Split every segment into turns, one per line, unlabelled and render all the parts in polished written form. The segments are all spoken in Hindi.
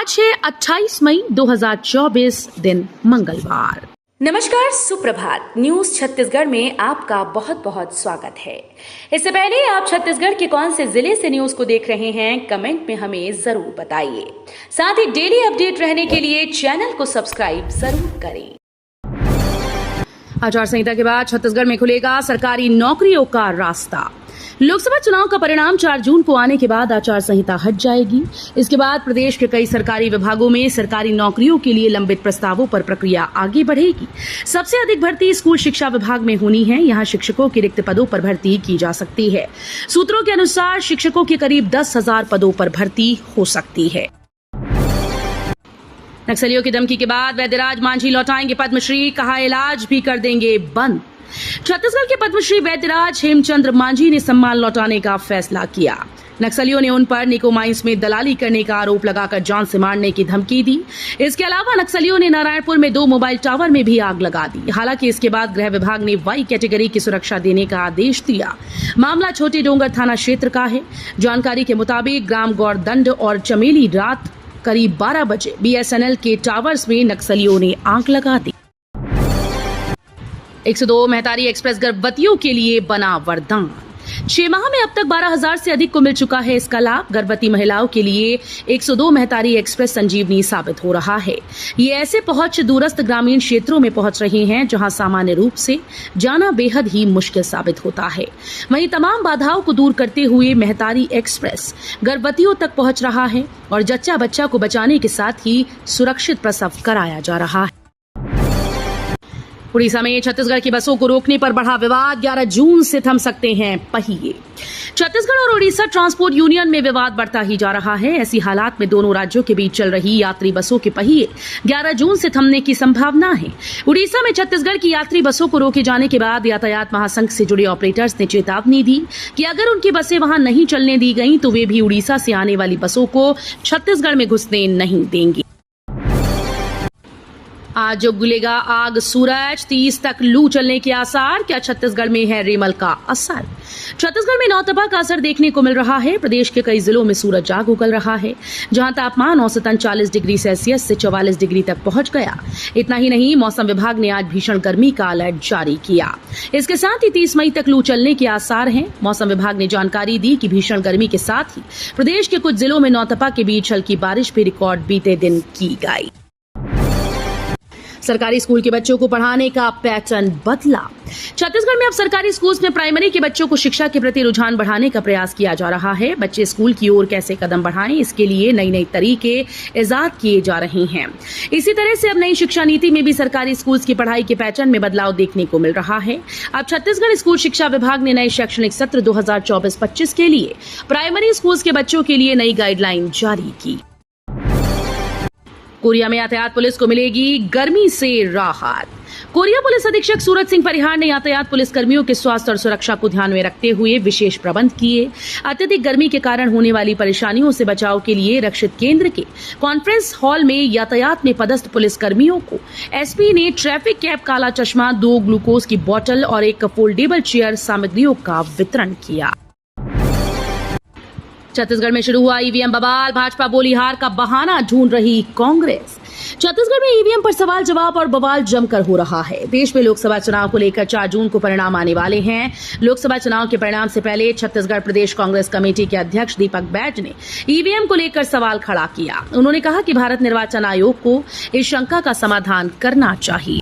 आज है 28 मई 2024 दिन मंगलवार।
नमस्कार, सुप्रभात। न्यूज छत्तीसगढ़ में आपका बहुत बहुत स्वागत है। इससे पहले आप छत्तीसगढ़ के कौन से जिले से न्यूज को देख रहे हैं, कमेंट में हमें जरूर बताइए। साथ ही डेली अपडेट रहने के लिए चैनल को सब्सक्राइब जरूर करें।
आचार संहिता के बाद छत्तीसगढ़ में खुलेगा सरकारी नौकरियों का रास्ता। लोकसभा चुनाव का परिणाम 4 जून को आने के बाद आचार संहिता हट जाएगी। इसके बाद प्रदेश के कई सरकारी विभागों में सरकारी नौकरियों के लिए लंबित प्रस्तावों पर प्रक्रिया आगे बढ़ेगी। सबसे अधिक भर्ती स्कूल शिक्षा विभाग में होनी है। यहां शिक्षकों के रिक्त पदों पर भर्ती की जा सकती है। सूत्रों के अनुसार शिक्षकों के करीब 10,000 पदों पर भर्ती हो सकती है। नक्सलियों की धमकी के बाद वैद्यराज मांझी लौटाएंगे पद्मश्री, कहा इलाज भी कर देंगे बंद। छत्तीसगढ़ के पद्मश्री वैद्यराज हेमचंद्र मांझी ने सम्मान लौटाने का फैसला किया। नक्सलियों ने उन पर निको माइंस में दलाली करने का आरोप लगाकर जान से मारने की धमकी दी। इसके अलावा नक्सलियों ने नारायणपुर में 2 मोबाइल टावर में भी आग लगा दी। हालांकि इसके बाद गृह विभाग ने वाई कैटेगरी की सुरक्षा देने का आदेश दिया। मामला छोटे डोंगर थाना क्षेत्र का है। जानकारी के मुताबिक ग्राम गौरदंड और चमेली रात करीब 12 बजे BSNL के टावर्स में नक्सलियों ने आग लगा दी। 102 मेहतारी एक्सप्रेस गर्भवतियों के लिए बना वरदान। 6 माह में अब तक 12,000 से अधिक को मिल चुका है इसका लाभ। गर्भवती महिलाओं के लिए 102 मेहतारी एक्सप्रेस संजीवनी साबित हो रहा है। ये ऐसे पहुंच दूरस्थ ग्रामीण क्षेत्रों में पहुंच रहे हैं जहां सामान्य रूप से जाना बेहद ही मुश्किल साबित होता है। वहीं तमाम बाधाओं को दूर करते हुए मेहतारी एक्सप्रेस गर्भवतियों तक पहुंच रहा है और जच्चा बच्चा को बचाने के साथ ही सुरक्षित प्रसव कराया जा रहा है। उड़ीसा में छत्तीसगढ़ की बसों को रोकने पर बढ़ा विवाद। 11 जून से थम सकते हैं पहिए। छत्तीसगढ़ और उड़ीसा ट्रांसपोर्ट यूनियन में विवाद बढ़ता ही जा रहा है। ऐसी हालात में दोनों राज्यों के बीच चल रही यात्री बसों के पहिए 11 जून से थमने की संभावना है। उड़ीसा में छत्तीसगढ़ की यात्री बसों को रोके जाने के बाद यातायात महासंघ से जुड़े ऑपरेटर्स ने चेतावनी दी कि अगर उनकी बसें वहां नहीं चलने दी गई तो वे भी उड़ीसा से आने वाली बसों को छत्तीसगढ़ में घुसने नहीं देंगे। आज उगलेगा आग सूरज, 30 तक लू चलने के आसार। क्या छत्तीसगढ़ में है रेमल का असर? छत्तीसगढ़ में नौतपा का असर देखने को मिल रहा है। प्रदेश के कई जिलों में सूरज आग उगल रहा है, जहां तापमान औसतन 40 डिग्री सेल्सियस से 44 डिग्री तक पहुंच गया। इतना ही नहीं, मौसम विभाग ने आज भीषण गर्मी का अलर्ट जारी किया। इसके साथ ही 30 मई तक लू चलने के आसार हैं। मौसम विभाग ने जानकारी दी कि भीषण गर्मी के साथ ही प्रदेश के कुछ जिलों में नौतपा के बीच हल्की बारिश भी रिकॉर्ड बीते दिन की गई। सरकारी स्कूल के बच्चों को पढ़ाने का पैटर्न बदला। छत्तीसगढ़ में अब सरकारी स्कूल्स में प्राइमरी के बच्चों को शिक्षा के प्रति रुझान बढ़ाने का प्रयास किया जा रहा है। बच्चे स्कूल की ओर कैसे कदम बढ़ाएं, इसके लिए नई तरीके इजाद किए जा रहे हैं। इसी तरह से अब नई शिक्षा नीति में भी सरकारी स्कूल्स की पढ़ाई के पैटर्न में बदलाव देखने को मिल रहा है। अब छत्तीसगढ़ स्कूल शिक्षा विभाग ने नए शैक्षणिक सत्र 2024-25 के लिए प्राइमरी स्कूल्स के बच्चों के लिए नई गाइडलाइन जारी की। कोरिया में यातायात पुलिस को मिलेगी गर्मी से राहत। कोरिया पुलिस अधीक्षक सूरज सिंह परिहार ने यातायात पुलिस कर्मियों के स्वास्थ्य और सुरक्षा को ध्यान में रखते हुए विशेष प्रबंध किए। अत्यधिक गर्मी के कारण होने वाली परेशानियों से बचाव के लिए रक्षित केंद्र के कॉन्फ्रेंस हॉल में यातायात में पदस्थ पुलिस कर्मियों को एसपी ने ट्रैफिक कैप, काला चश्मा, 2 ग्लूकोज की बोतल और एक फोल्डेबल चेयर सामग्रियों का वितरण किया। छत्तीसगढ़ में शुरू हुआ ईवीएम बवाल। भाजपा बोली हार का बहाना ढूंढ रही कांग्रेस। छत्तीसगढ़ में ईवीएम पर सवाल जवाब और बवाल जमकर हो रहा है। देश में लोकसभा चुनाव को लेकर 4 जून को परिणाम आने वाले हैं। लोकसभा चुनाव के परिणाम से पहले छत्तीसगढ़ प्रदेश कांग्रेस कमेटी के अध्यक्ष दीपक बैज ने ईवीएम को लेकर सवाल खड़ा किया। उन्होंने कहा कि भारत निर्वाचन आयोग को इस शंका का समाधान करना चाहिए।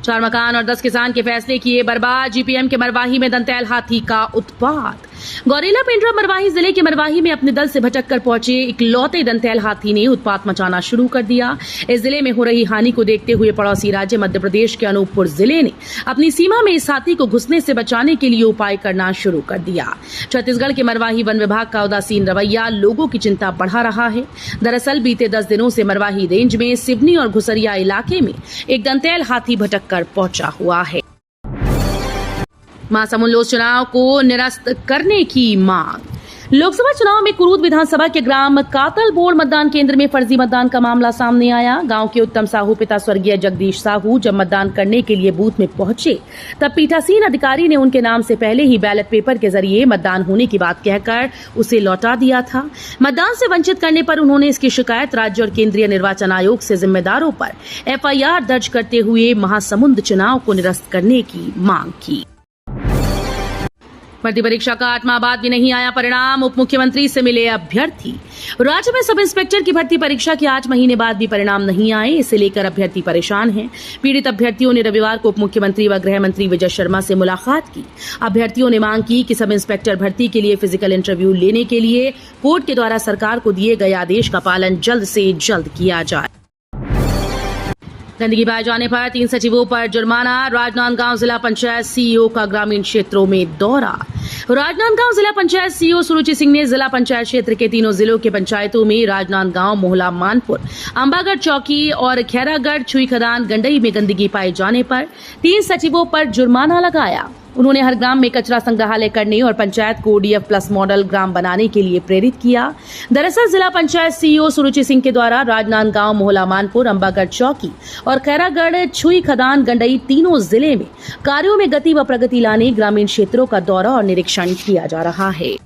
4 मकान और 10 किसान के फैसले किए बर्बाद। जीपीएम के मरवाही में दंतैल हाथी का उत्पात। गौरेला पेंड्रा मरवाही जिले के मरवाही में अपने दल से भटक कर पहुंचे इकलौते दंतैल हाथी ने उत्पात मचाना शुरू कर दिया। इस जिले में हो रही हानि को देखते हुए पड़ोसी राज्य मध्य प्रदेश के अनूपपुर जिले ने अपनी सीमा में इस हाथी को घुसने से बचाने के लिए उपाय करना शुरू कर दिया। छत्तीसगढ़ के मरवाही वन विभाग का उदासीन रवैया लोगों की चिंता बढ़ा रहा है। दरअसल बीते 10 दिनों से मरवाही रेंज में सिवनी और घुसरिया इलाके में एक दंतैल हाथी भटक कर पहुंचा हुआ है। महासमुंद लोकसभा चुनाव को निरस्त करने की मांग। लोकसभा चुनाव में कुरूद विधानसभा के ग्राम कातल बोड़ मतदान केंद्र में फर्जी मतदान का मामला सामने आया। गांव के उत्तम साहू पिता स्वर्गीय जगदीश साहू जब मतदान करने के लिए बूथ में पहुंचे तब पीठासीन अधिकारी ने उनके नाम से पहले ही बैलेट पेपर के जरिए मतदान होने की बात कहकर उसे लौटा दिया था। मतदान से वंचित करने पर उन्होंने इसकी शिकायत राज्य और केंद्रीय निर्वाचन आयोग से जिम्मेदारों पर FIR दर्ज करते हुए महासमुंद चुनाव को निरस्त करने की मांग की। भर्ती परीक्षा का 8वां बाद भी नहीं आया परिणाम, उप मुख्यमंत्री से मिले अभ्यर्थी। राज्य में सब इंस्पेक्टर की भर्ती परीक्षा के 8 महीने बाद भी परिणाम नहीं आए, इसे लेकर अभ्यर्थी परेशान हैं। पीड़ित अभ्यर्थियों ने रविवार को उप मुख्यमंत्री व गृह मंत्री विजय शर्मा से मुलाकात की। अभ्यर्थियों ने मांग की कि सब इंस्पेक्टर भर्ती के लिए फिजिकल इंटरव्यू लेने के लिए कोर्ट के द्वारा सरकार को दिए गए आदेश का पालन जल्द से जल्द किया जाए। गंदगी पाए जाने पर 3 सचिवों पर जुर्माना। राजनांदगांव जिला पंचायत CEO का ग्रामीण क्षेत्रों में दौरा। राजनांदगांव जिला पंचायत CEO सुरुचि सिंह ने जिला पंचायत क्षेत्र के तीनों जिलों के पंचायतों में राजनांदगांव, मोहला मानपुर, अंबागढ़ चौकी और खैरागढ़ छुई खदान गंडई में गंदगी पाए जाने पर 3 सचिवों पर जुर्माना लगाया। उन्होंने हर ग्राम में कचरा संग्रहालय करने और पंचायत को DF+ मॉडल ग्राम बनाने के लिए प्रेरित किया। दरअसल जिला पंचायत CEO सुरुचि सिंह के द्वारा राजनांदगांव, मोहला मानपुर, अंबागढ़ चौकी और खैरागढ़ छुई खदान गंडई तीनों जिले में कार्यों में गति व प्रगति लाने ग्रामीण क्षेत्रों का दौरा और निरीक्षण किया जा रहा है।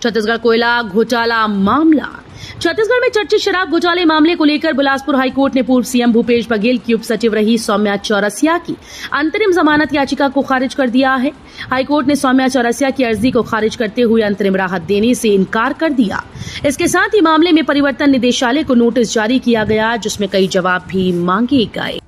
छत्तीसगढ़ कोयला घोटाला मामला। छत्तीसगढ़ में चर्चित शराब घोटाले मामले को लेकर बिलासपुर हाईकोर्ट ने पूर्व CM भूपेश बघेल की उप सचिव रही सौम्या चौरसिया की अंतरिम जमानत याचिका को खारिज कर दिया है। हाईकोर्ट ने सौम्या चौरसिया की अर्जी को खारिज करते हुए अंतरिम राहत देने से इनकार कर दिया। इसके साथ ही मामले में परिवर्तन निदेशालय को नोटिस जारी किया गया, जिसमें कई जवाब भी मांगे गए।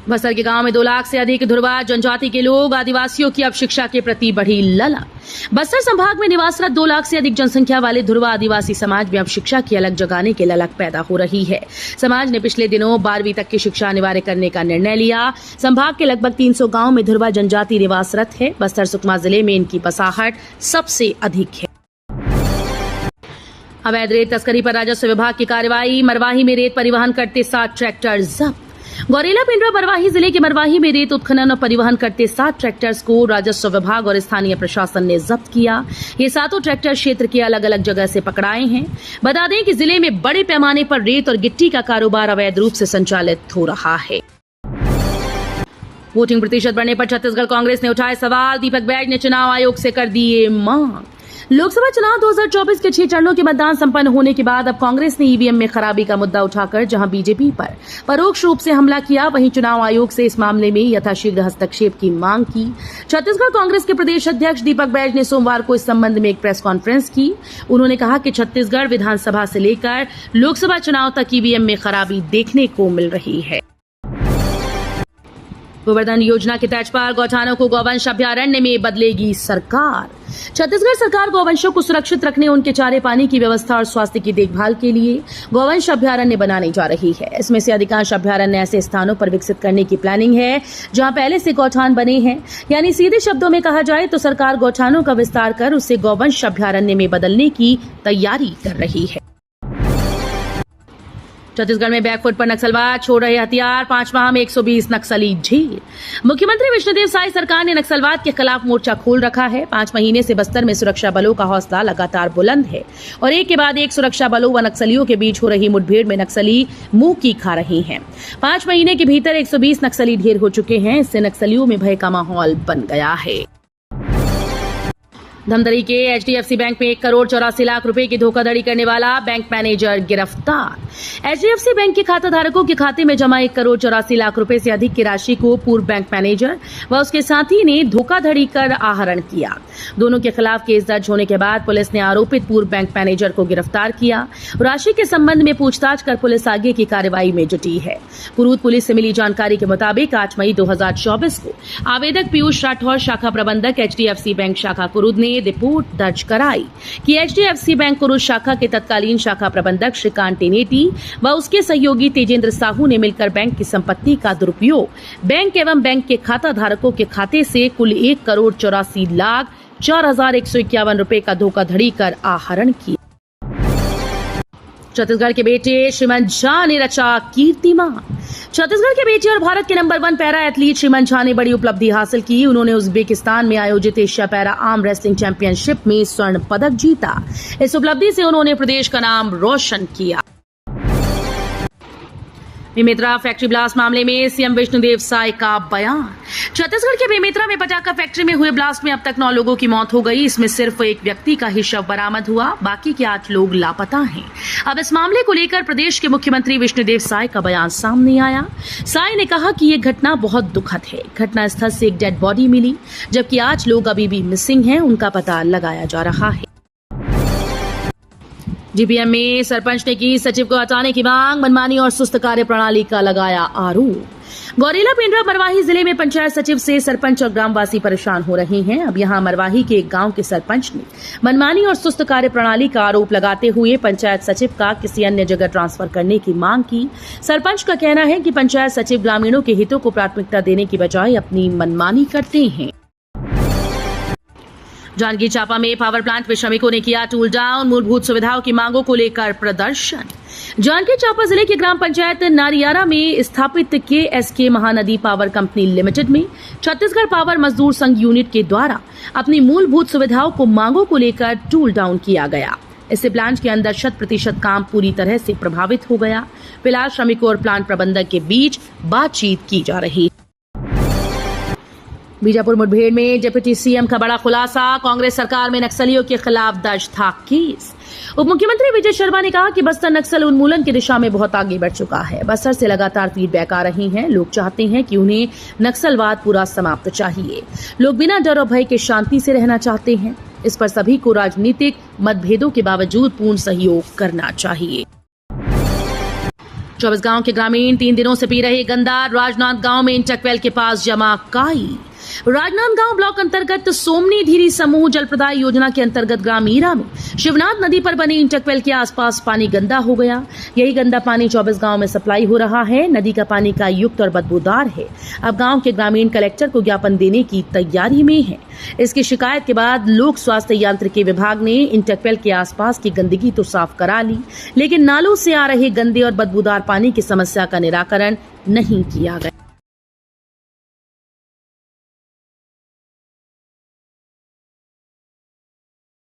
बस्तर के गांव में 2 लाख से अधिक धुरवा जनजाति के लोग। आदिवासियों की अब शिक्षा के प्रति बढ़ी ललक। बस्तर संभाग में निवासरत 2 लाख से अधिक जनसंख्या वाले धुरवा आदिवासी समाज में अब शिक्षा की अलग जगाने की ललक पैदा हो रही है। समाज ने पिछले दिनों 12वीं तक की शिक्षा अनिवार्य करने का निर्णय लिया। संभाग के लगभग 300 गाँव में धुरवा जनजाति निवासरत है। बस्तर सुकमा जिले में इनकी बसाहट सबसे अधिक है। अवैध रेत तस्करी पर राजस्व विभाग की कार्रवाई। मरवाही में रेत परिवहन करते 7 ट्रैक्टर जब्त। गौरेला पिंडरा मरवाही जिले के मरवाही में रेत उत्खनन और परिवहन करते 7 ट्रैक्टर्स को राजस्व विभाग और स्थानीय प्रशासन ने जब्त किया। ये 7 ट्रैक्टर क्षेत्र के अलग अलग जगह से पकड़ाए हैं। बता दें कि जिले में बड़े पैमाने पर रेत और गिट्टी का कारोबार अवैध रूप से संचालित हो रहा है। वोटिंग प्रतिशत बढ़ने पर छत्तीसगढ़ कांग्रेस ने उठाए सवाल। दीपक बैज ने चुनाव आयोग से कर दी ये मांग। लोकसभा चुनाव 2024 के 6 चरणों के मतदान संपन्न होने के बाद अब कांग्रेस ने EVM में खराबी का मुद्दा उठाकर जहां बीजेपी पर परोक्ष रूप से हमला किया, वहीं चुनाव आयोग से इस मामले में यथाशीघ्र हस्तक्षेप की मांग की। छत्तीसगढ़ कांग्रेस के प्रदेश अध्यक्ष दीपक बैज ने सोमवार को इस संबंध में एक प्रेस कॉन्फ्रेंस की। उन्होंने कहा कि छत्तीसगढ़ विधानसभा से लेकर लोकसभा चुनाव तक EVM में खराबी देखने को मिल रही है। गोवर्धन योजना के तर्ज पर गौठानों को गौवंश अभयारण्य में बदलेगी सरकार। छत्तीसगढ़ सरकार गौवंशों को सुरक्षित रखने, उनके चारे पानी की व्यवस्था और स्वास्थ्य की देखभाल के लिए गौवंश अभयारण्य बनाने जा रही है। इसमें से अधिकांश अभयारण्य ऐसे स्थानों पर विकसित करने की प्लानिंग है जहां पहले से गौठान बने हैं। यानी सीधे शब्दों में कहा जाए तो सरकार गौठानों का विस्तार कर उसे गौवंश अभयारण्य में बदलने की तैयारी कर रही है। छत्तीसगढ़ में बैकफुट पर नक्सलवाद, छोड़ रहे हथियार। 5 माह में 120 नक्सली ढेर। मुख्यमंत्री विष्णुदेव साय सरकार ने नक्सलवाद के खिलाफ मोर्चा खोल रखा है। 5 महीने से बस्तर में सुरक्षा बलों का हौसला लगातार बुलंद है और एक के बाद एक सुरक्षा बलों व नक्सलियों के बीच हो रही मुठभेड़ में नक्सली मुंह की खा रहे हैं। 5 महीने के भीतर 120 नक्सली ढेर हो चुके हैं। इससे नक्सलियों में भय का माहौल बन गया है। धमतरी के HDFC बैंक में 1 करोड़ 84 लाख रुपए की धोखाधड़ी करने वाला बैंक मैनेजर गिरफ्तार। HDFC बैंक के खाता धारकों के खाते में जमा 1 करोड़ 84 लाख रुपए से अधिक की राशि को पूर्व बैंक मैनेजर व उसके साथी ने धोखाधड़ी कर आहरण किया। दोनों के खिलाफ केस दर्ज होने के बाद पुलिस ने आरोपित पूर्व बैंक मैनेजर को गिरफ्तार किया। राशि के संबंध में पूछताछ कर पुलिस आगे की कार्रवाई में जुटी है। कुरूद पुलिस से मिली जानकारी के मुताबिक 8 मई 2024 को आवेदक पीयूष राठौर, शाखा प्रबंधक HDFC बैंक शाखा कुरूद ने रिपोर्ट दर्ज कराई कि HDFC बैंक कुरूद शाखा के तत्कालीन शाखा प्रबंधक श्रीकांत टेनेटी व उसके सहयोगी तेजेंद्र साहू ने मिलकर बैंक की संपत्ति का दुरुपयोग बैंक एवं बैंक के खाता धारकों के खाते से कुल 1 करोड़ 84 लाख 4,151 रुपए का धोखाधड़ी कर आहरण किया। छत्तीसगढ़ के बेटे श्रीमान झा ने रचा कीर्तिमान। छत्तीसगढ़ के बेटे और भारत के नंबर 1 पैरा एथलीट श्रीमान झा ने बड़ी उपलब्धि हासिल की। उन्होंने उज्बेकिस्तान में आयोजित Asia para arm wrestling championship में स्वर्ण पदक जीता। इस उपलब्धि से उन्होंने प्रदेश का नाम रोशन किया। बेमेतरा फैक्ट्री ब्लास्ट मामले में सीएम विष्णुदेव साय का बयान। छत्तीसगढ़ के बेमेतरा में पटाखा फैक्ट्री में हुए ब्लास्ट में अब तक 9 लोगों की मौत हो गई। इसमें सिर्फ एक व्यक्ति का ही शव बरामद हुआ, बाकी के 8 लोग लापता हैं। अब इस मामले को लेकर प्रदेश के मुख्यमंत्री विष्णुदेव साय का बयान सामने आया। साय ने कहा कि ये घटना बहुत दुखद है। घटनास्थल से एक डेड बॉडी मिली, जबकि 8 लोग अभी भी मिसिंग हैं, उनका पता लगाया जा रहा है। डीपीएम में सरपंच ने की सचिव को हटाने की मांग, मनमानी और सुस्त कार्य प्रणाली का लगाया आरोप। गौरेला पेंड्रा मरवाही जिले में पंचायत सचिव से सरपंच और ग्रामवासी परेशान हो रहे हैं। अब यहां मरवाही के एक गांव के सरपंच ने मनमानी और सुस्त कार्य प्रणाली का आरोप लगाते हुए पंचायत सचिव का किसी अन्य जगह ट्रांसफर करने की मांग की। सरपंच का कहना है कि पंचायत सचिव ग्रामीणों के हितों को प्राथमिकता देने की बजाय अपनी मनमानी करते हैं। जांजगीर चांपा में पावर प्लांट में श्रमिकों ने किया टूल डाउन, मूलभूत सुविधाओं की मांगों को लेकर प्रदर्शन। जांजगीर चांपा जिले के ग्राम पंचायत नारियारा में स्थापित KSK Mahanadi power company limited में छत्तीसगढ़ पावर मजदूर संघ यूनिट के द्वारा अपनी मूलभूत सुविधाओं को मांगों को लेकर टूल डाउन किया गया। इससे प्लांट के अंदर 100% काम पूरी तरह से प्रभावित हो गया। फिलहाल श्रमिकों और प्लांट प्रबंधक के बीच बातचीत की जा रही है। बीजापुर मुठभेड़ में डिप्टी सीएम का बड़ा खुलासा, कांग्रेस सरकार में नक्सलियों के खिलाफ दर्ज था केस। उप मुख्यमंत्री विजय शर्मा ने कहा कि बस्तर नक्सल उन्मूलन की दिशा में बहुत आगे बढ़ चुका है। बस्तर से लगातार फीडबैक आ रही हैं। लोग चाहते हैं कि उन्हें नक्सलवाद पूरा समाप्त चाहिए। लोग बिना डर और भय के शांति से रहना चाहते हैं। इस पर सभी को राजनीतिक मतभेदों के बावजूद पूर्ण सहयोग करना चाहिए। 24 गांव के ग्रामीण 3 दिनों से पी रहे गंदा। राजनांदगांव में इंटकवेल के पास जमा काई। राजनांदगांव ब्लॉक अंतर्गत सोमनी धीरी समूह जल प्रदाय योजना के अंतर्गत ग्राम ईरा में शिवनाथ नदी पर बने इंटकवेल के आसपास पानी गंदा हो गया। यही गंदा पानी 24 गांव में सप्लाई हो रहा है। नदी का पानी का युक्त और बदबूदार है। अब गांव के ग्रामीण कलेक्टर को ज्ञापन देने की तैयारी में है। इसकी शिकायत के बाद लोक स्वास्थ्य यांत्रिकी विभाग ने इंटकवेल के आसपास की गंदगी तो साफ करा ली, लेकिन नालों से आ रहे गंदे और बदबूदार पानी की समस्या का निराकरण नहीं किया गया।